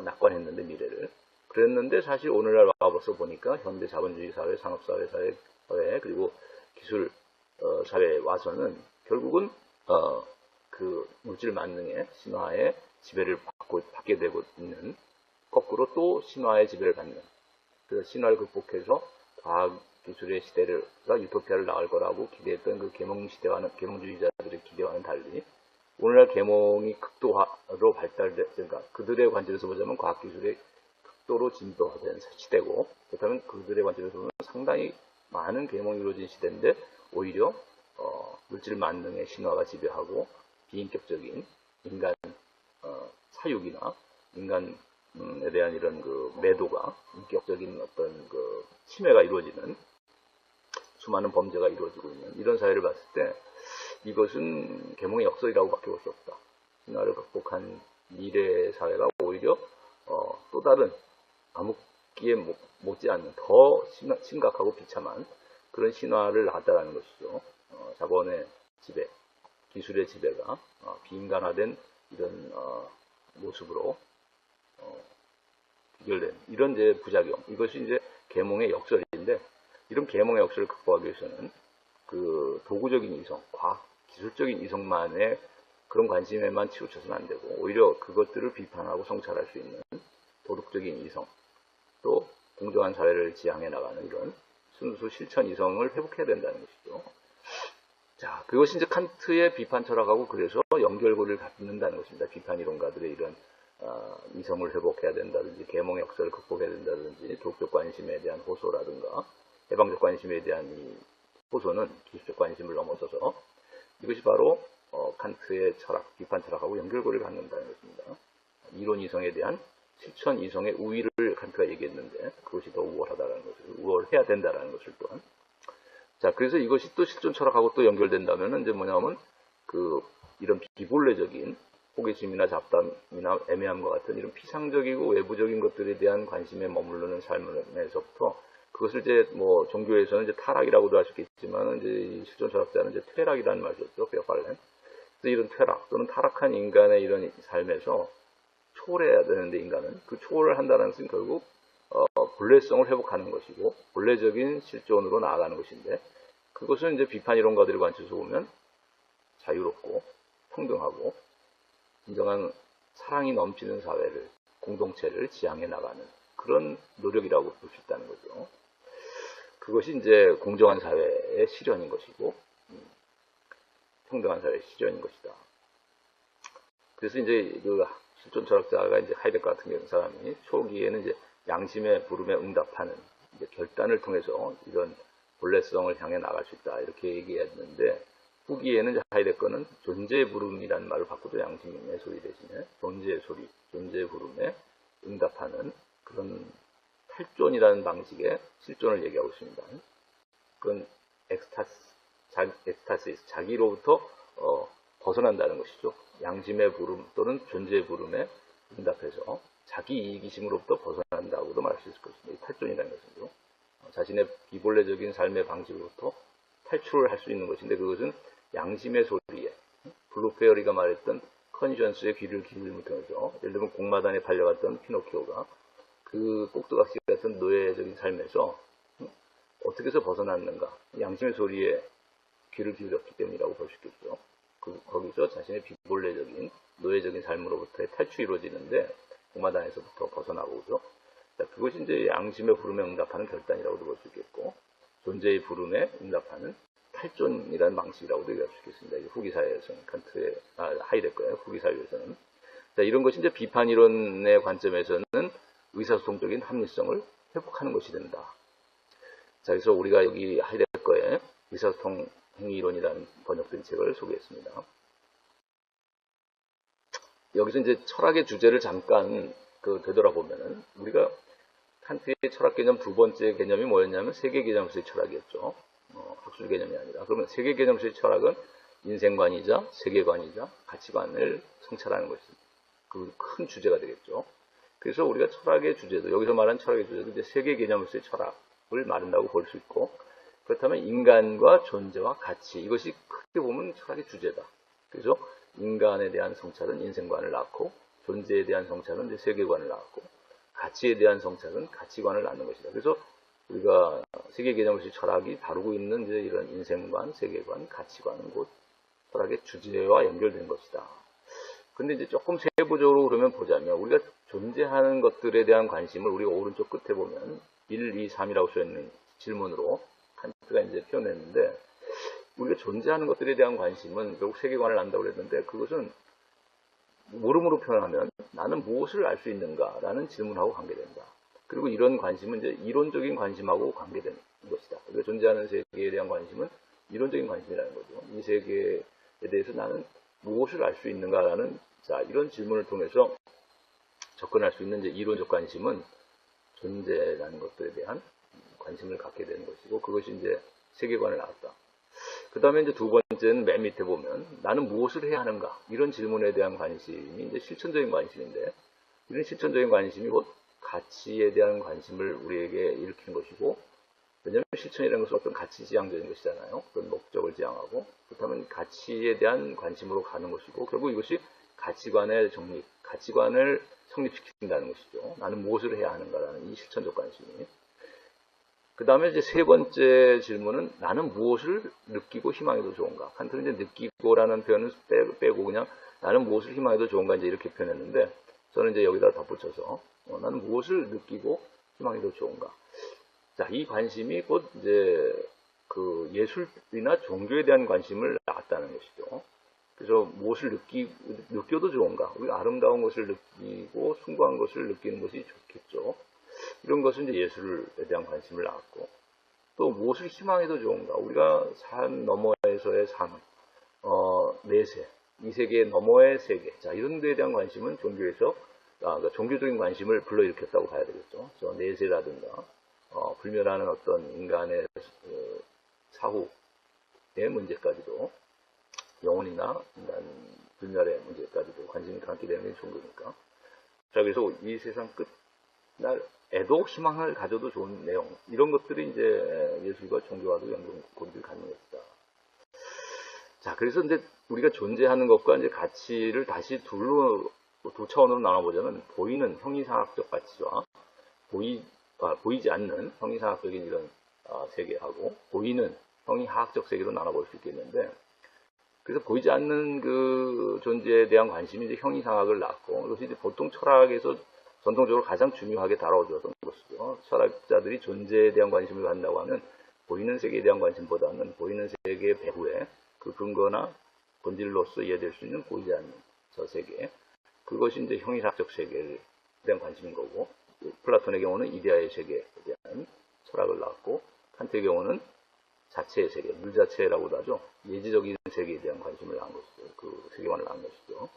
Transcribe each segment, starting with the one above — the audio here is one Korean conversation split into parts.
낙관했는데 미래를. 그랬는데 사실 오늘날 와서 보니까 현대 자본주의 사회, 산업사회, 사회 그리고 기술 사회에 와서는 결국은 그 물질 만능의 신화의 지배를 받게 되고 있는, 거꾸로 또 신화의 지배를 받는, 그래서 신화를 극복해서 과학 기술의 시대가 유토피아를 나올 거라고 기대했던 그 계몽 시대와는, 계몽주의자들의 기대와는 달리 오늘날 계몽이 극도화로 발달되니까 그들의 관점에서 보자면 과학기술의 극도로 진보된 시대고, 그렇다면 그들의 관점에서 보면 상당히 많은 계몽이 이루어진 시대인데 오히려 물질 만능의 신화가 지배하고 비인격적인 인간 사육이나 인간에 대한 이런 그 매도가, 인격적인 어떤 그 침해가 이루어지는 수많은 범죄가 이루어지고 있는 이런 사회를 봤을 때 이것은 계몽의 역설이라고 밖에 볼 수 없다. 신화를 극복한 미래 사회가 오히려 또 다른 암흑기에 못지않는 더 심각하고 비참한 그런 신화를 낳았다는 것이죠. 자본의 지배, 기술의 지배가 비인간화된 이런 모습으로 비결된 이런 이제 부작용, 이것이 이제 계몽의 역설인데, 이런 계몽의 역설을 극복하기 위해서는 그 도구적인 이성, 과학, 기술적인 이성만의 그런 관심에만 치우쳐서는 안 되고, 오히려 그것들을 비판하고 성찰할 수 있는 도덕적인 이성, 또 공정한 사회를 지향해 나가는 이런 순수 실천 이성을 회복해야 된다는 것이죠. 자, 그것이 이제 칸트의 비판 철학하고 그래서 연결고리를 갖는다는 것입니다. 비판 이론가들의 이런 이성을 회복해야 된다든지, 계몽의 역설을 극복해야 된다든지, 도덕적 관심에 대한 호소라든가, 해방적 관심에 대한 이 호소는 기술적 관심을 넘어서서 이것이 바로 칸트의 철학, 비판 철학하고 연결고리를 갖는다는 것입니다. 이론 이성에 대한 실천 이성의 우위를 칸트가 얘기했는데 그것이 더 우월하다는 것을, 우월해야 된다는 것을 또한. 자, 그래서 이것이 또 실존 철학하고 또 연결된다면 이제 뭐냐면 이런 비본래적인 호기심이나 잡담이나 애매함과 같은 이런 피상적이고 외부적인 것들에 대한 관심에 머무르는 삶에서부터, 그것을 이제 뭐 종교에서는 이제 타락이라고도 할 수 있겠지만 이제 실존 철학자는 이제 퇴락이라는 말을 썼죠. 베어팔렌. 그래서 이런 퇴락 또는 타락한 인간의 이런 삶에서 초월해야 되는데, 인간은 그 초월을 한다는 것은 결국 본래성을 회복하는 것이고 본래적인 실존으로 나아가는 것인데, 그것은 이제 비판 이론가들의 관점에서 보면 자유롭고 평등하고 진정한 사랑이 넘치는 사회를, 공동체를 지향해 나가는 그런 노력이라고 볼 수 있다는 거죠. 그것이 이제 공정한 사회의 실현인 것이고 평등한 사회의 실현인 것이다. 그래서 이제 그 실존 철학자가 이제 하이데거 같은 사람이 초기에는 이제 양심의 부름에 응답하는 이제 결단을 통해서 이런 본래성을 향해 나갈 수 있다 이렇게 얘기했는데, 후기에는 이제 하이데거는 존재의 부름이라는 말을 바꾸죠. 양심의 소리 대신에 존재의 소리, 존재의 부름에 응답하는 그런 탈존이라는 방식의 실존을 얘기하고 있습니다. 그건 엑스타시스, 자기로부터 벗어난다는 것이죠. 양심의 부름 또는 존재의 부름에 응답해서 자기 이기심으로부터 벗어난다고도 말할 수 있을 것입니다. 탈존이라는 것은요, 자신의 비본래적인 삶의 방식으로부터 탈출을 할 수 있는 것인데, 그것은 양심의 소리에, 블루 페어리가 말했던 컨시언스의 귀를 기울임을 통해서, 예를 들면 공마단에 팔려갔던 피노키오가 그 꼭두각시 같은 노예적인 삶에서 어떻게 해서 벗어났는가, 양심의 소리에 귀를 기울였기 때문이라고 볼 수 있겠죠. 거기서 자신의 비본래적인 노예적인 삶으로부터의 탈출이 이루어지는데 공마단에서부터 벗어나고, 그죠? 자, 그것이 이제 양심의 부름에 응답하는 결단이라고도 볼 수 있겠고, 존재의 부름에 응답하는 탈존이라는 방식이라고도 얘기할 수 있겠습니다. 후기 사회에서는, 하이데거의 후기 사회에서는. 자, 이런 것이 이제 비판 이론의 관점에서는 의사소통적인 합리성을 회복하는 것이 된다. 자, 그래서 우리가 여기 하이데거의 의사소통 행위이론이라는 번역된 책을 소개했습니다. 여기서 이제 철학의 주제를 잠깐 되돌아보면은, 우리가 칸트의 철학 개념 두 번째 개념이 뭐였냐면 세계 개념에서의 철학이었죠. 학술 개념이 아니라. 그러면 세계 개념에서의 철학은 인생관이자 세계관이자 가치관을 성찰하는 것이 그 큰 주제가 되겠죠. 그래서 우리가 철학의 주제도, 여기서 말하는 철학의 주제도 이제 세계 개념에서의 철학을 말한다고 볼 수 있고, 그렇다면 인간과 존재와 가치, 이것이 크게 보면 철학의 주제다. 그래서 인간에 대한 성찰은 인생관을 낳고, 존재에 대한 성찰은 이제 세계관을 낳았고, 가치에 대한 성찰은 가치관을 낳는 것이다. 그래서 우리가 세계 개념의식 철학이 다루고 있는 이제 이런 인생관, 세계관, 가치관은 곧 철학의 주제와 연결된 것이다. 근데 이제 조금 세부적으로 그러면 보자면, 우리가 존재하는 것들에 대한 관심을 우리가 오른쪽 끝에 보면 1, 2, 3이라고 써있는 질문으로 칸트가 이제 표현했는데, 우리가 존재하는 것들에 대한 관심은 결국 세계관을 낳는다고 그랬는데, 그것은 물음으로 표현하면 나는 무엇을 알 수 있는가 라는 질문하고 관계된다. 그리고 이런 관심은 이제 이론적인 관심하고 관계되는 것이다. 우리가 존재하는 세계에 대한 관심은 이론적인 관심이라는 거죠. 이 세계에 대해서 나는 무엇을 알 수 있는가라는, 자, 이런 질문을 통해서 접근할 수 있는 이제 이론적 관심은 존재라는 것들에 대한 관심을 갖게 되는 것이고, 그것이 이제 세계관을 낳았다. 그 다음에 이제 두 번째는 맨 밑에 보면 나는 무엇을 해야 하는가, 이런 질문에 대한 관심이 이제 실천적인 관심인데, 이런 실천적인 관심이 곧 가치에 대한 관심을 우리에게 일으키는 것이고, 왜냐하면 실천이라는 것은 어떤 가치 지향적인 것이잖아요. 어떤 목적을 지향하고, 그렇다면 가치에 대한 관심으로 가는 것이고, 결국 이것이 가치관의 정립, 가치관을 성립시킨다는 것이죠. 나는 무엇을 해야 하는가라는 이 실천적 관심이. 그 다음에 이제 세 번째 질문은 나는 무엇을 느끼고 희망해도 좋은가. 칸트는 이제 느끼고라는 표현을 빼고 그냥 나는 무엇을 희망해도 좋은가 이제 이렇게 표현했는데, 저는 이제 여기다 덧붙여서 나는 무엇을 느끼고 희망해도 좋은가. 자, 이 관심이 곧 이제 그 예술이나 종교에 대한 관심을 낳았다는 것이죠. 그래서 무엇을 느껴도 좋은가. 우리가 아름다운 것을 느끼고 숭고한 것을 느끼는 것이 좋겠죠. 이런 것은 이제 예술에 대한 관심을 낳았고, 또 무엇을 희망해도 좋은가. 우리가 삶 너머에서의 삶, 내세, 이 세계 너머의 세계. 자, 이런 데에 대한 관심은 종교에서, 그러니까 종교적인 관심을 불러일으켰다고 봐야 되겠죠. 그래서 내세라든가, 불멸하는 어떤 인간의 사후의 문제까지도, 영혼이나 인간 불멸의 문제까지도 관심이 갖게 되는 게 종교니까. 자, 그래서 이 세상 끝날에도 희망을 가져도 좋은 내용, 이런 것들이 이제 예술과 종교와도 연관고리를 갖는 것이다. 자, 그래서 이제 우리가 존재하는 것과 이제 가치를 다시 두 차원으로 나눠보자면, 보이는 형이상학적 가치와 보이지 않는 형이상학적인 이런 세계하고, 보이는 형이하학적 세계로 나눠볼 수 있겠는데, 그래서 보이지 않는 그 존재에 대한 관심이 이제 형이상학을 낳고, 이것이 이제 보통 철학에서 전통적으로 가장 중요하게 다뤄졌던 것이죠. 철학자들이 존재에 대한 관심을 갖는다고 하면 보이는 세계에 대한 관심보다는 보이는 세계의 배후에 그 근거나 본질로서 이해될 수 있는 보이지 않는 저 세계, 그것이 이제 형이상학적 세계에 대한 관심인 거고, 플라톤의 경우는 이데아의 세계에 대한 철학을 낳았고, 칸트의 경우는 자체의 세계, 물 자체라고도 하죠. 예지적인 세계에 대한 관심을 낳은 것이죠. 그 세계관을 낳은 것이죠.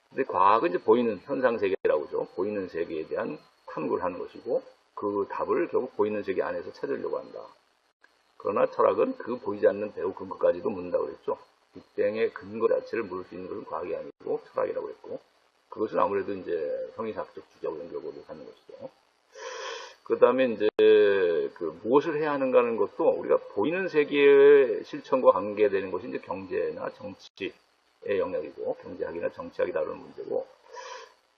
근데 과학은 이제 보이는 현상 세계라고 하죠. 보이는 세계에 대한 탐구를 하는 것이고, 그 답을 결국 보이는 세계 안에서 찾으려고 한다. 그러나 철학은 그 보이지 않는 배후 근거까지도 묻는다고 그랬죠. 빅뱅의 근거 자체를 물을 수 있는 것은 과학이 아니고 철학이라고 했고, 그것은 아무래도 이제 형이상학적 주제하고 연결고리를 갖는 것이죠. 그 다음에 이제 무엇을 해야 하는가는 것도 우리가 보이는 세계의 실천과 관계되는 것이 이제 경제나 정치의 영역이고, 경제학이나 정치학이 다루는 문제고,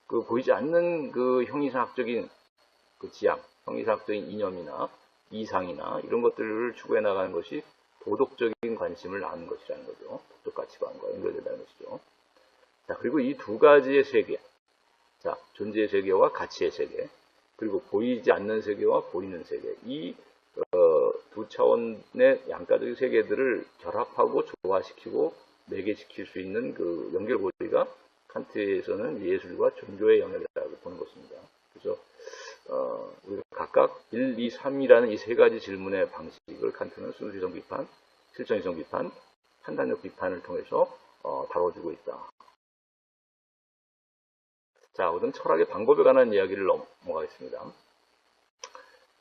그 보이지 않는 그 형이상학적인 그 지향, 형이상학적인 이념이나 이상이나 이런 것들을 추구해 나가는 것이 도덕적인 관심을 낳는 것이라는 거죠. 도덕 가치관과 연결된다는 것이죠. 자, 그리고 이 두 가지의 세계, 자, 존재의 세계와 가치의 세계, 그리고 보이지 않는 세계와 보이는 세계, 이 두 차원의 양가적인 세계들을 결합하고 조화시키고 매개시킬 수 있는 그 연결고리가 칸트에서는 예술과 종교의 영역이라고 보는 것입니다. 그래서 우리가 각각 1, 2, 3이라는 이 세 가지 질문의 방식을 칸트는 순수이성 비판, 실천이성 비판, 판단력 비판을 통해서 다뤄주고 있다. 자, 우선 철학의 방법에 관한 이야기를 넘어가겠습니다.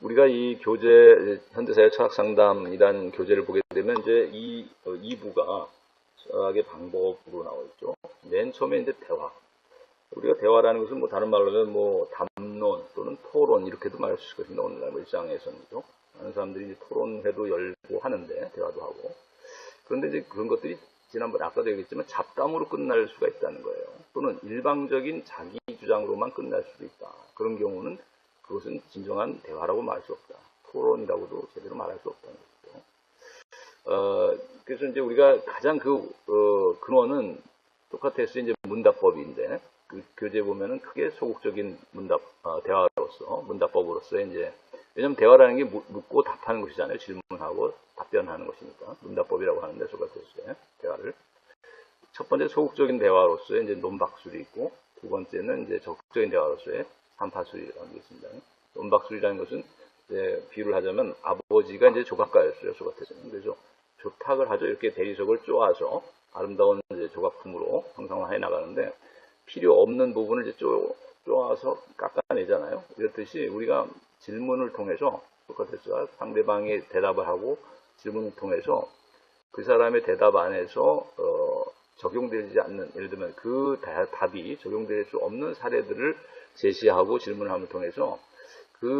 우리가 이 교재, 현대사회 철학 상담이라는 교재를 보게 되면 이제 이 2부가 철학의 방법으로 나와 있죠. 맨 처음에 이제 대화. 우리가 대화라는 것은 뭐 다른 말로 하면 뭐 담론 또는 토론 이렇게도 말할 수 있을 것입니다. 오늘날 일상에서는요. 많은 사람들이 이제 토론회도 열고 하는데, 대화도 하고. 그런데 이제 그런 것들이 지난번에 아까도 얘기했지만 잡담으로 끝날 수가 있다는 거예요. 또는 일방적인 자기 주장으로만 끝날 수도 있다. 그런 경우는 그것은 진정한 대화라고 말할 수 없다. 토론이라고도 제대로 말할 수 없다는 거죠. 그래서 이제 우리가 가장 근원은 소크라테스의 이제 문답법인데, 그 교재 보면은 크게 소극적인 문답법으로서 이제, 왜냐면 대화라는 게 묻고 답하는 것이잖아요. 질문하고 답변하는 것이니까. 문답법이라고 하는데, 소크라테스의 대화를. 첫 번째 소극적인 대화로서의 이제 논박술이 있고, 두 번째는 이제 적극적인 대화로서의 삼파술이라는 게 있습니다. 논박술이라는 것은 이제 비유를 하자면 아버지가 이제 조각가였어요. 소크라테스는. 그래서 조탁을 하죠. 이렇게 대리석을 쪼아서 아름다운 이제 조각품으로 형상화해 나가는데, 필요 없는 부분을 이제 쪼아서 깎아내잖아요. 이렇듯이 우리가 질문을 통해서 소크라테스가 상대방이 대답을 하고 질문을 통해서 그 사람의 대답 안에서 적용되지 않는, 예를 들면 그 답이 적용될 수 없는 사례들을 제시하고 질문함을 통해서 그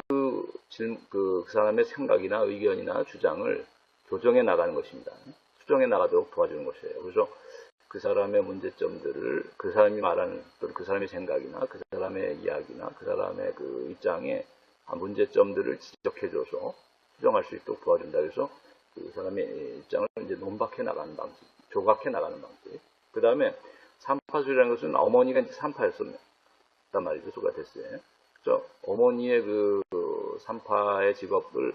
사람의 생각이나 의견이나 주장을 교정해 나가는 것입니다. 수정해 나가도록 도와주는 것이에요. 그래서 그 사람의 문제점들을 그 사람이 말하는, 또는 그 사람의 생각이나 그 사람의 이야기나 그 사람의 그 입장에 문제점들을 지적해줘서 수정할 수 있도록 도와준다. 그래서 그 사람의 입장을 이제 논박해 나가는 방식, 조각해 나가는 방식. 그 다음에 삼파술이라는 것은 어머니가 이제 삼파였단 말이죠. 소크라테스에. 그래서 어머니의 그 삼파의 직업을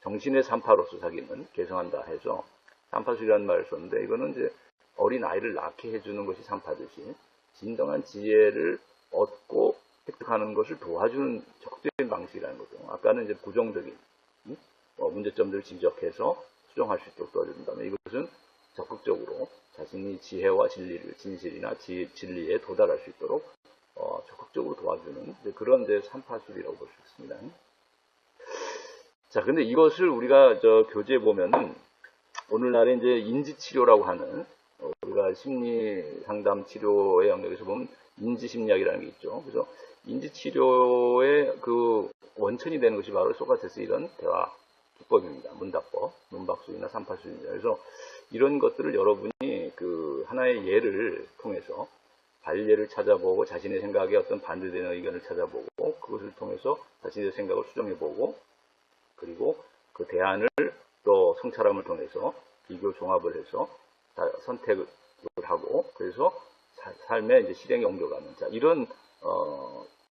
정신의 삼파로서 자기는 개성한다 해서 삼파술이라는 말을 썼는데, 이거는 이제 어린 아이를 낳게 해주는 것이 삼파듯이 진정한 지혜를 얻고 획득하는 것을 도와주는 적극적인 방식이라는 거죠. 아까는 이제 부정적인 문제점들을 지적해서 수정할 수 있도록 도와준다면, 이것은 적극적으로 자신이 지혜와 진실이나 진리에 도달할 수 있도록 적극적으로 도와주는 그런 이제 삼파술이라고 볼 수 있습니다. 자, 근데 이것을 우리가 교재에 보면은 오늘날에 이제 인지치료라고 하는, 우리가 심리 상담 치료의 영역에서 보면 인지심리학이라는 게 있죠. 그래서 인지치료의 그 원천이 되는 것이 바로 소크라테스 이런 대화 기법입니다. 문답법, 문박술이나 삼파술입니다. 그래서 이런 것들을 여러분이 그 하나의 예를 통해서 반례를 찾아보고 자신의 생각에 어떤 반대되는 의견을 찾아보고 그것을 통해서 자신의 생각을 수정해보고, 그리고 그 대안을 또 성찰함을 통해서 비교 종합을 해서 선택을 하고, 그래서 삶의 이제 실행에 옮겨가는, 자, 이런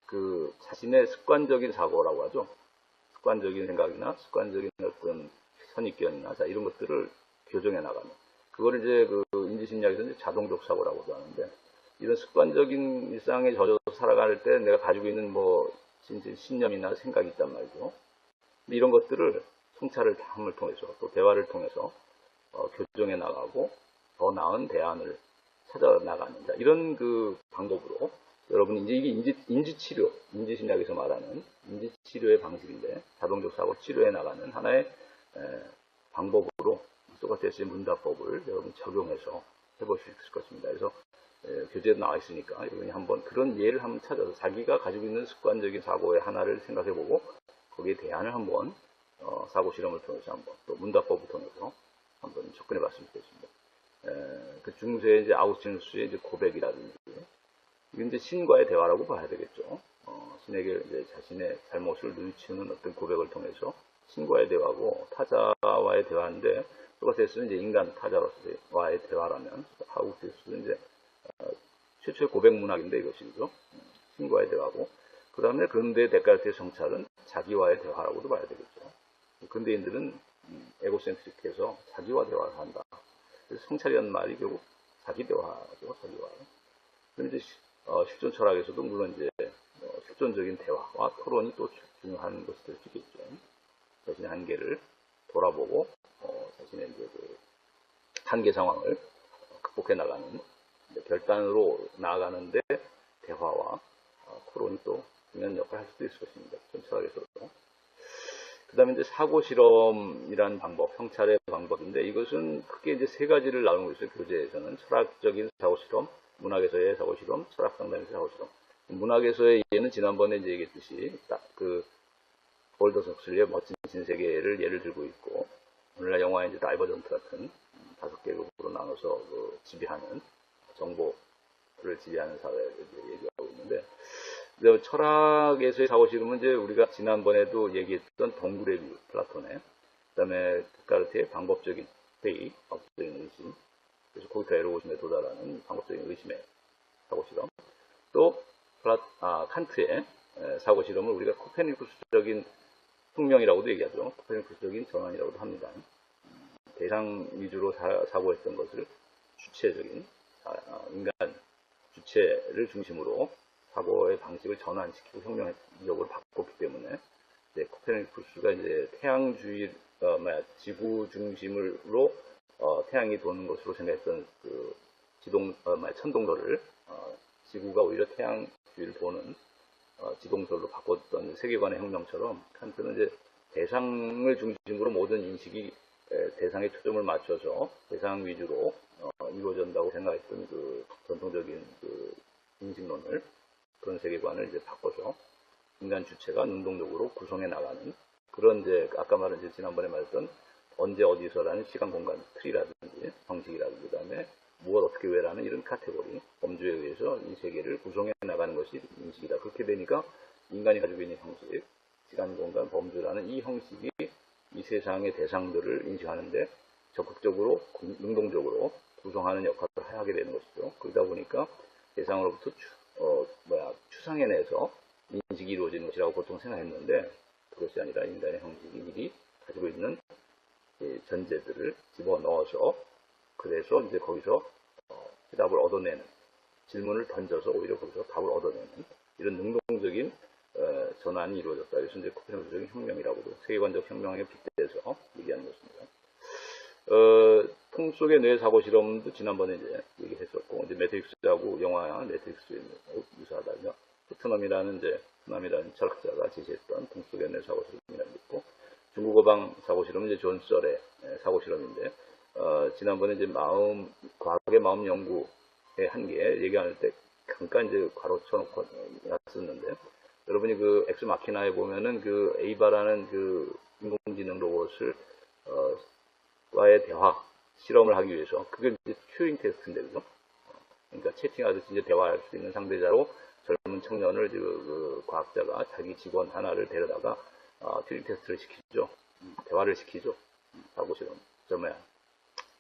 그 자신의 습관적인 사고라고 하죠. 습관적인 생각이나 습관적인 어떤 선입견이나, 자, 이런 것들을 교정해 나가는, 그걸 이제 그 인지심리학에서 이제 자동적 사고라고도 하는데, 이런 습관적인 일상에 젖어서 살아갈 때 내가 가지고 있는 뭐 신념이나 생각이 있단 말이죠. 이런 것들을 성찰을 함을 통해서 또 대화를 통해서 교정해 나가고 더 나은 대안을 찾아 나가는, 자, 이런 그 방법으로 여러분 이게 인지치료, 인지심리학에서 말하는 인지치료의 방식인데, 자동적 사고 치료해 나가는 하나의 방법으로 소크라테스의 문답법을 여러분 적용해서 해볼 수 있을 것입니다. 그래서 교재에 나와 있으니까 여러분이 한번 그런 예를 한번 찾아서 자기가 가지고 있는 습관적인 사고의 하나를 생각해보고 거기에 대안을 한번 사고 실험을 통해서 한번 또 문답법을 통해서 한번 접근해봤으면 좋겠습니다. 그 중세의 이제 아우구스티누스의 이제 고백이라든지, 이건 이제 신과의 대화라고 봐야 되겠죠. 신에게 이제 자신의 잘못을 뉘우치는 어떤 고백을 통해서 신과의 대화고 타자와의 대화인데, 소크라테스는 이제 인간 타자와의 대화라면 아우구스티누스는 이제 최초의 고백 문학인데 이것이죠. 신과의 대화고, 그 다음에 근대 데카르트의 성찰은 자기와의 대화라고도 봐야 되겠죠. 근대인들은 에고센트릭해서 자기와 대화를 한다. 그래서 성찰이라는 말이 결국 자기 대화죠, 자기와. 그럼 이제 실존 철학에서도 물론 이제 실존적인 대화와 토론이 또 중요한 것이 될 수 있겠죠. 자신의 한계를 돌아보고 자신의 이제 그 한계 상황을 극복해 나가는, 결단으로 나아가는데 대화와 토론이 또 중요한 역할을 할 수도 있을 것입니다. 철학에서도. 그 다음에 이제 사고 실험이라는 방법, 성찰의 방법인데, 이것은 크게 이제 세 가지를 나누고 있어요. 교재에서는 철학적인 사고 실험, 문학에서의 사고 실험, 철학 상담에서의 사고 실험. 문학에서의 예는 지난번에 이제 얘기했듯이 딱 그 올더 석슬리의 멋진 신세계를 예를 들고 있고, 오늘날 영화의 이제 다이버전트 같은 5개국으로 나눠서 지배하는, 정보를 지배하는 사회를 얘기하고 있는데, 철학에서의 사고실험은 이제 우리가 지난번에도 얘기했던 동굴의 뷰, 플라톤의, 그 다음에 데카르트의 방법적인 회의, 방법적인 의심, 그래서 거기서 에로고심에 도달하는 방법적인 의심의 사고실험, 또 칸트의 사고실험을 우리가 코페르니쿠스적인 혁명이라고도 얘기하죠. 코페르니쿠스적인 전환이라고도 합니다. 대상 위주로 사고했던 것을 주체적인 인간 주체를 중심으로 사고의 방식을 전환시키고 혁명적으로 바꿨기 때문에 코페르니쿠스가 이제 태양주의, 지구 중심으로 태양이 도는 것으로 생각했던 그 천동설을 지구가 오히려 태양주위를 도는 지동설로 바꿨던 세계관의 혁명처럼, 칸트는 이제 대상을 중심으로 모든 인식이 대상에 초점을 맞춰서 대상 위주로 이루어진다고 생각했던 그 전통적인 그 인식론을, 그런 세계관을 이제 바꿔서 인간 주체가 능동적으로 구성해 나가는 그런, 이제 아까 말한 이제 지난번에 말했던 언제 어디서라는 시간 공간 틀이라든지 형식이라든지, 그다음에 무엇 어떻게 왜라는 이런 카테고리, 범주에 의해서 이 세계를 구성해 나가는 것이 인식이다. 그렇게 되니까 인간이 가지고 있는 형식, 시간 공간 범주라는 이 형식이 이 세상의 대상들을 인식하는데 적극적으로 능동적으로 구성하는 역할을 하게 되는 것이죠. 그러다 보니까 대상으로부터 추상해내서 인식이 이루어지는 것이라고 보통 생각했는데, 그것이 아니라 인간의 형식이 미리 가지고 있는 전제들을 집어넣어서, 그래서 이제 거기서 해답을 얻어내는, 질문을 던져서 오히려 거기서 답을 얻어내는 이런 능동적인 전환이 이루어졌다. 그래서 이제 코페르니쿠스적인 혁명이라고도, 세계관적 혁명에 빗대서 얘기하는 것입니다. 꿈속의 뇌 사고 실험도 지난번에 이제 얘기했었고, 이제 매트릭스하고 영화 매트릭스 유사하다며, 푸트넘이라는 철학자가 제시했던 꿈속의 뇌 사고 실험이라는 게 있고, 중국 어방 사고 실험은 이제 존 썰의 사고 실험인데, 지난번에 이제 과학의 마음 연구의 한계 얘기할 때 잠깐 이제 가로쳐놓고 왔었는데, 여러분이 그 엑스 마키나에 보면은 그 에이바라는 그 인공지능 로봇을 과의 대화 실험을 하기 위해서, 그게 이제 튜링 테스트인데, 그죠? 그러니까 채팅하듯이 이제 대화할 수 있는 상대자로 젊은 청년을 그 과학자가 자기 직원 하나를 데려다가 튜링 테스트를 시키죠. 대화를 시키죠. 하고 실험.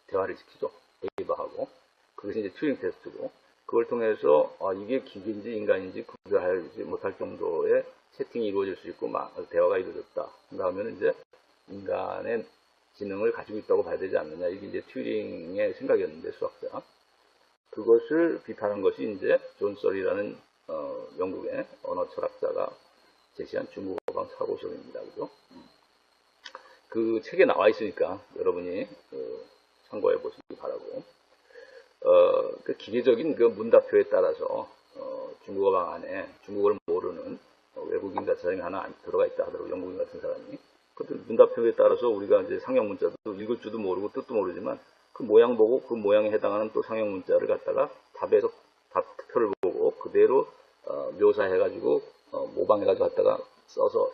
대화를 시키죠. 에이바하고. 그것이 이제 튜링 테스트고, 그걸 통해서 이게 기계인지 인간인지 구별하지 못할 정도의 채팅이 이루어질 수 있고 대화가 이루어졌다. 그러면 이제 인간의 지능을 가지고 있다고 봐야 되지 않느냐. 이게 이제 튜링의 생각이었는데, 수학자. 그것을 비판한 것이 이제 존 썰이라는 영국의 언어 철학자가 제시한 중국 어방 사고 실험입니다. 그죠? 그 책에 나와 있으니까 여러분이 참고해 보시기 바라고. 그 기계적인 그 문답표에 따라서 중국 어방 안에 중국어를 모르는 외국인 같은 사람이 하나 들어가 있다 하더라고, 영국인 같은 사람이. 그 문답표에 따라서 우리가 이제 상형 문자도 읽을 줄도 모르고 뜻도 모르지만 그 모양 보고 그 모양에 해당하는 또 상형 문자를 갖다가 답에서 답표를 보고 그대로 묘사해가지고 모방해가지고 갖다가 써서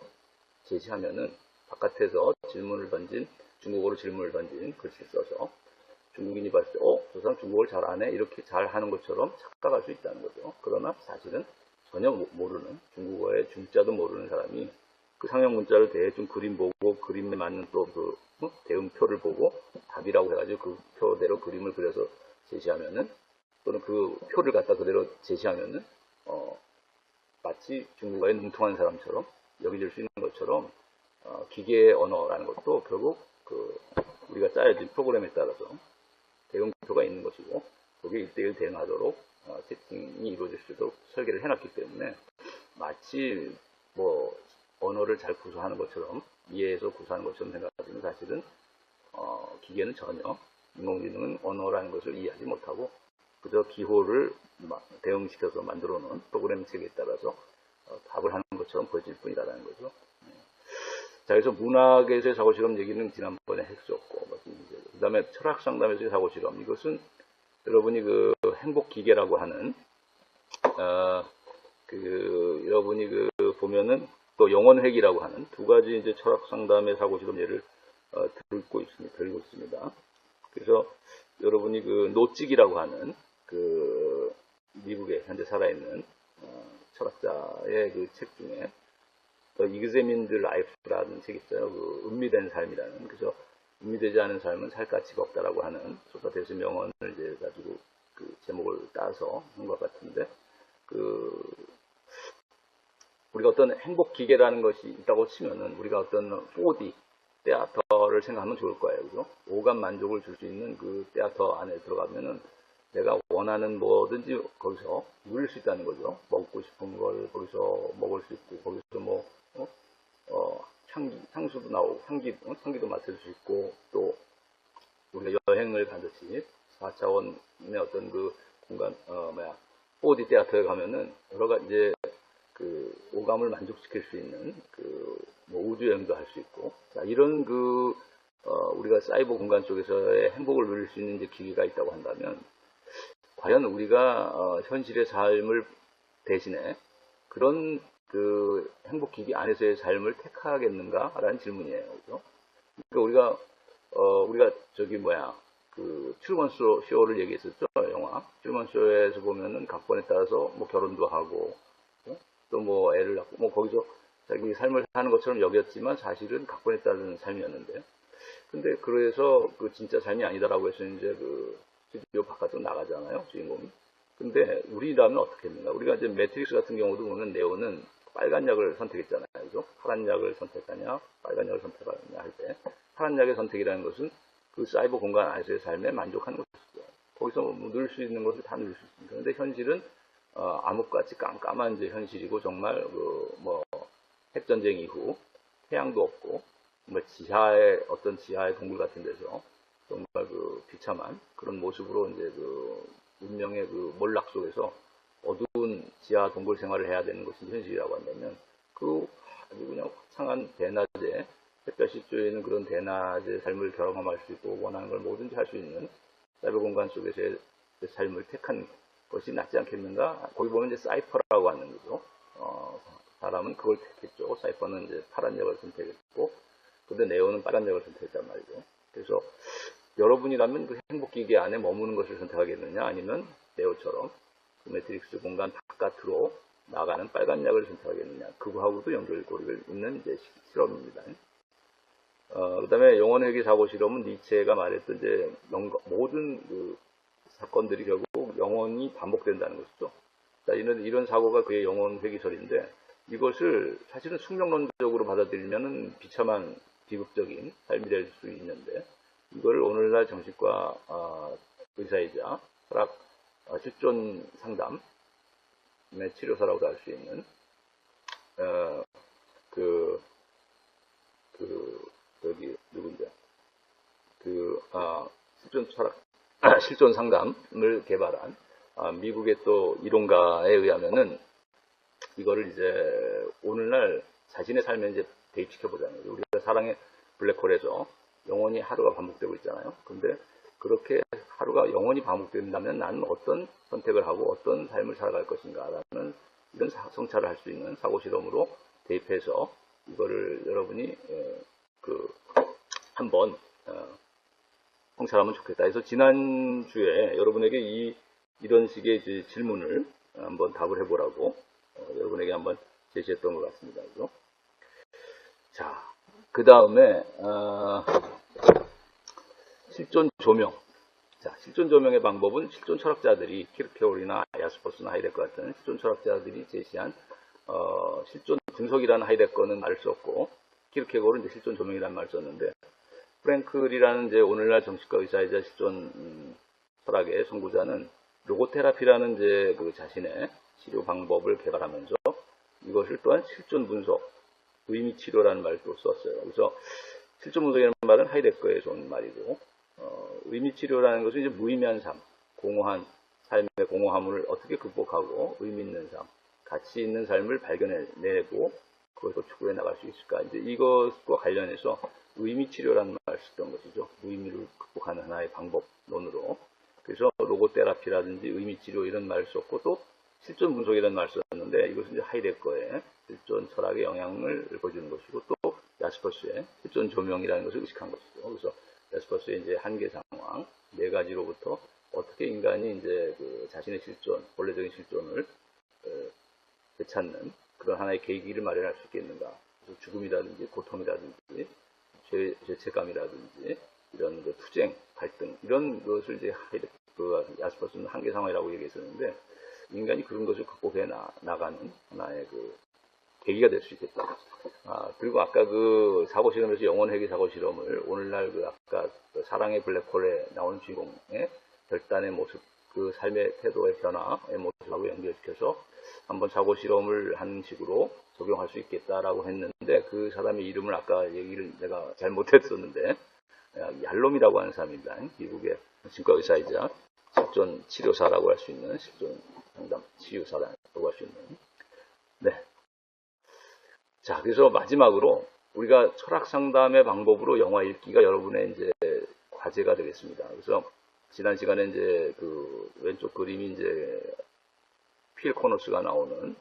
제시하면은 바깥에서 중국어로 질문을 던진 글씨를 써서 중국인이 봤을 때 저 사람 중국어를 잘 아네, 이렇게 잘 하는 것처럼 착각할 수 있다는 거죠. 그러나 사실은 전혀 모르는, 중국어의 중자도 모르는 사람이 그 상형 문자를 대충 그림 보고 그림에 맞는 또 그 대응표를 보고 답이라고 해가지고 그 표대로 그림을 그려서 제시하면은, 또는 그 표를 갖다 그대로 제시하면은 마치 중국어에 능통한 사람처럼 여겨질 수 있는 것처럼 기계의 언어라는 것도 결국 우리가 짜여진 프로그램에 따라서 대응표가 있는 것이고, 거기에 1대1 대응하도록 세팅이 이루어질 수 있도록 설계를 해놨기 때문에 마치 언어를 잘 구사하는 것처럼, 이해해서 구사하는 것처럼 생각하지만 사실은 기계는 전혀, 인공지능은 언어라는 것을 이해하지 못하고 그저 기호를 대응시켜서 만들어 놓은 프로그램 체계에 따라서 답을 하는 것처럼 보여질 뿐이라는 거죠. 자, 그래서 문학에서의 사고실험 얘기는 지난번에 했었고, 그 다음에 철학상담에서의 사고실험, 이것은 여러분이 그 행복기계라고 하는, 여러분이 보면은 또 영혼회귀라고 하는 두 가지 이제 철학상담의 사고실험 예를 들고 있습니다. 그래서 여러분이 그 노찍이라고 하는 그 미국에 현재 살아있는 철학자의 그 책 중에 이그제민드 라이프라는 책이 있어요. 그 음미된 삶이라는. 그래서 음미되지 않은 삶은 살 가치가 없다라고 하는 소크라테스 명언을 이제 가지고 그 제목을 따서 한 것 같은데, 그 우리가 어떤 행복 기계라는 것이 있다고 치면은 우리가 어떤 4D 테아터를 생각하면 좋을 거예요. 그죠? 오감 만족을 줄 수 있는 그 테아터 안에 들어가면은 내가 원하는 뭐든지 거기서 누릴 수 있다는 거죠. 먹고 싶은 걸 거기서 먹을 수 있고, 거기서 뭐 향수도 나오고, 향기도 맡을 수 있고, 또 우리가 여행을 가듯이 4차원의 어떤 그 공간 4D 테아터에 가면은 여러 가지 이제 그 오감을 만족시킬 수 있는 뭐 우주 여행도 할 수 있고, 자, 이런 우리가 사이버 공간 속에서의 행복을 누릴 수 있는 이제 기기가 있다고 한다면, 과연 우리가 현실의 삶을 대신에 그런 그 행복기기 안에서의 삶을 택하겠는가라는 질문이에요. 그죠? 그러니까 우리가 그 트루먼 쇼를 얘기했었죠. 영화 트루먼 쇼에서 보면은 각본에 따라서 뭐 결혼도 하고 또 뭐 애를 낳고 뭐 거기서 자기 삶을 사는 것처럼 여겼지만 사실은 각본에 따른 삶이었는데, 근데 그래서 그 진짜 삶이 아니다라고 해서 이제 그 스튜디오 바깥으로 나가잖아요, 주인공이. 근데 우리라면 어떻게 합니까? 우리가 이제 매트릭스 같은 경우도 보면 네오는 빨간 약을 선택했잖아요. 그죠? 파란 약을 선택하냐, 빨간 약을 선택하냐 할 때, 파란 약의 선택이라는 것은 그 사이버 공간 안에서의 삶에 만족하는 것이죠. 거기서 뭐 누릴 수 있는 것을 다 누릴 수 있습니다. 근데 현실은 암흑같이 깜깜한 이제 현실이고, 정말 핵전쟁 이후 태양도 없고, 정말 지하의 동굴 같은 데서 정말 그 비참한 그런 모습으로 이제 그 운명의 그 몰락 속에서 어두운 지하 동굴 생활을 해야 되는 것이 현실이라고 한다면, 아주 그냥 화창한 대낮에 햇볕이 쬐는 그런 대낮의 삶을 경험할 수 있고, 원하는 걸 뭐든지 할 수 있는 사이버 공간 속에서의 삶을 택한 것이 낫지 않겠는가? 거기 보면 이제 사이퍼라고 하는 거죠. 사람은 그걸 택했죠. 사이퍼는 이제 파란 역을 선택했고, 근데 네오는 빨간 역을 선택했단 말이죠. 그래서 여러분이라면 그 행복기계 안에 머무는 것을 선택하겠느냐, 아니면 네오처럼 그 매트릭스 공간 바깥으로 나가는 빨간 약을 선택하겠느냐, 그거하고도 연결고리가 있는 이제 실험입니다. 그 다음에 영혼회귀 사고 실험은 니체가 말했던 이제 모든 그 사건들이 결국 영혼이 반복된다는 것이죠. 자, 이런 사고가 그의 영혼회귀설인데, 이것을 사실은 숙명론적으로 받아들이면은 비참한 비극적인 삶이 될 수 있는데, 이걸 오늘날 정신과 의사이자 철학 실존 상담의 치료사라고도 할 수 있는 누군데 실존 철학 실존 상담을 개발한 미국의 또 이론가에 의하면은 이거를 이제 오늘날 자신의 삶에 이제 대입시켜 보자는 거죠. 우리가 사랑의 블랙홀에서 영원히 하루가 반복되고 있잖아요. 근데 그렇게 하루가 영원히 반복된다면 나는 어떤 선택을 하고 어떤 삶을 살아갈 것인가라는 이런 성찰을 할 수 있는 사고 실험으로 대입해서 이거를 여러분이 한번 성찰하면 좋겠다. 그래서 지난주에 여러분에게 이런 식의 이제 질문을 한번 답을 해보라고 여러분에게 한번 제시했던 것 같습니다. 그죠? 자, 그 다음에 실존 조명. 자, 실존 조명의 방법은 실존 철학자들이 키르케고르나 야스퍼스나 하이데거 같은 실존 철학자들이 제시한 실존 분석이라는 하이데거는 말을 썼고, 키르케고르는 이제 실존 조명이라는 말을 썼는데, 프랭클이라는 이제 오늘날 정신과 의사이자 실존 철학의 선구자는 로고테라피라는 이제 그 자신의 치료 방법을 개발하면서 이것을 또한 실존 분석, 의미 치료라는 말을 또 썼어요. 그래서 실존 분석이라는 말은 하이데거에서 온 말이고, 의미 치료라는 것은 이제 무의미한 삶, 공허한 삶의 공허함을 어떻게 극복하고 의미 있는 삶, 가치 있는 삶을 발견해내고 그것을 추구해 나갈 수 있을까? 이제 이것과 관련해서 의미 치료라는 말을 썼던 것이죠. 무의미를 극복하는 하나의 방법론으로. 그래서 로고테라피라든지 의미 치료 이런 말을 썼고, 또 실존 분석이라는 말을 썼는데, 이것은 이제 하이데거의 실존 철학의 영향을 보여주는 것이고, 또 야스퍼스의 실존 조명이라는 것을 의식한 것이죠. 그래서 야스퍼스의 이제 한계상화, 상황, 네 가지로부터 어떻게 인간이 이제 그 자신의 실존, 본래적인 실존을 되찾는 그런 하나의 계기를 마련할 수 있겠는가. 그래서 죽음이라든지 고통이라든지 죄책감이라든지 이런 그 투쟁, 갈등 이런 것을 이제 야스퍼스는 한계 상황이라고 얘기했었는데 인간이 그런 것을 극복해 나가는 하나의 그 계기가 될 수 있겠다. 그리고 아까 그 사고 실험에서 영혼 회귀 사고 실험을 오늘날 그 아까 그 사랑의 블랙홀에 나오는 주인공의 결단의 모습, 그 삶의 태도의 변화의 모습하고 연결시켜서 한번 사고 실험을 한 식으로 적용할 수 있겠다라고 했는데 그 사람의 이름을 아까 얘기를 내가 잘 못했었는데 얄롬이라고 하는 사람입니다. 미국의 신과 의사이자 실존 치료사라고 할 수 있는 실존 상담 치유사라고 할 수 있는 네. 자, 그래서 마지막으로 우리가 철학 상담의 방법으로 영화 읽기가 여러분의 이제 과제가 되겠습니다. 그래서 지난 시간에 이제 그 왼쪽 그림이 이제 필 코너스가 나오는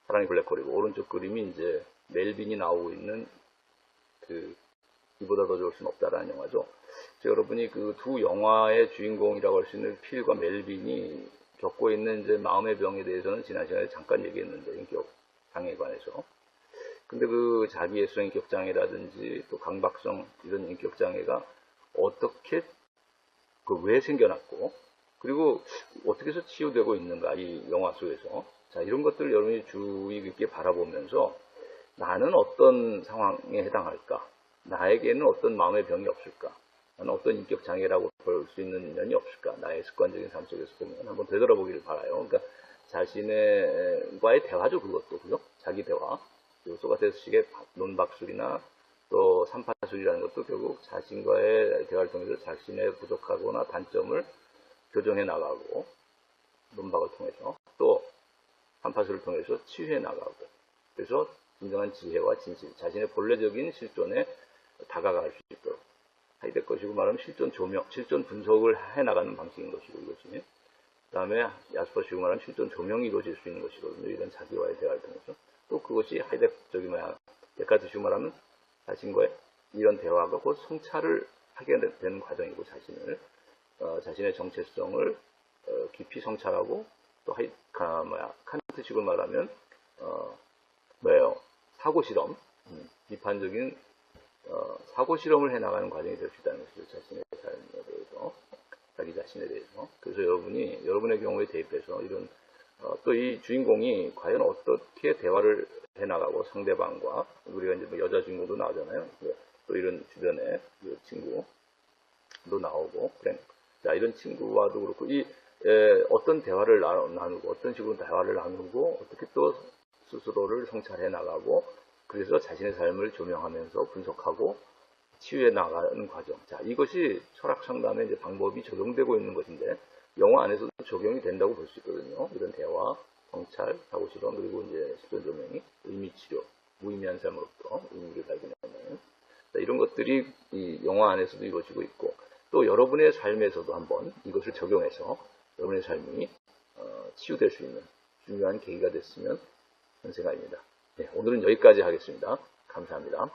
사랑의 블랙홀이고 오른쪽 그림이 이제 멜빈이 나오고 있는 그 이보다 더 좋을 수는 없다라는 영화죠. 여러분이 그 두 영화의 주인공이라고 할 수 있는 필과 멜빈이 겪고 있는 이제 마음의 병에 대해서는 지난 시간에 잠깐 얘기했는데 인격 장애에 관해서. 근데 그 자기애성 인격 장애라든지 또 강박성 이런 인격 장애가 어떻게 왜 생겨났고 그리고 어떻게 해서 치유되고 있는가 이 영화 속에서 자 이런 것들을 여러분이 주의 깊게 바라보면서 나는 어떤 상황에 해당할까 나에게는 어떤 마음의 병이 없을까 나는 어떤 인격 장애라고 볼 수 있는 면이 없을까 나의 습관적인 삶 속에서 보면 한번 되돌아보기를 바라요. 그러니까 자신과의 대화죠 그것도 그죠? 자기 대화 소가테스식의 논박술이나 또 삼파술이라는 것도 결국 자신과의 대화를 통해서 자신의 부족하거나 단점을 교정해 나가고 논박을 통해서 또 삼파술을 통해서 치유해 나가고 그래서 진정한 지혜와 진실 자신의 본래적인 실존에 다가갈 수 있도록 하이데거식으로 말하면 실존 조명, 실존 분석을 해 나가는 방식인 것이고 이것이 그 다음에 야스퍼식으로 말하면 실존 조명이 이루어질 수 있는 것이거든요. 이런 자기와의 대화를 통해서 또 그것이 하이데거적인 데카르트식으로 말하면 자신과의 이런 대화가 곧 성찰을 하게 되는 과정이고 자신의 정체성을 깊이 성찰하고 또 칸트식으로 말하면 사고 실험, 비판적인 사고 실험을 해나가는 과정이 될 수 있다는 것이죠. 자신의 삶에 대해서, 자기 자신에 대해서. 그래서 여러분의 경우에 대입해서 이런 또 이 주인공이 과연 어떻게 대화를 해나가고 상대방과 우리가 이제 뭐 여자 주인공도 나오잖아요. 또 이런 주변에 친구도 나오고 그래. 자 이런 친구와도 그렇고 어떤 대화를 나누고 어떤 식으로 대화를 나누고 어떻게 또 스스로를 성찰해 나가고 그래서 자신의 삶을 조명하면서 분석하고 치유해 나가는 과정. 자 이것이 철학 상담의 이제 방법이 적용되고 있는 것인데 영화 안에서도 적용이 된다고 볼 수 있거든요. 이런 대화, 성찰, 사고 실험 그리고 이제 실존 조명이 의미 치료, 무의미한 삶으로부터 의미를 발견하는 이런 것들이 이 영화 안에서도 이루어지고 있고 또 여러분의 삶에서도 한번 이것을 적용해서 여러분의 삶이 치유될 수 있는 중요한 계기가 됐으면 하는 생각입니다. 네, 오늘은 여기까지 하겠습니다. 감사합니다.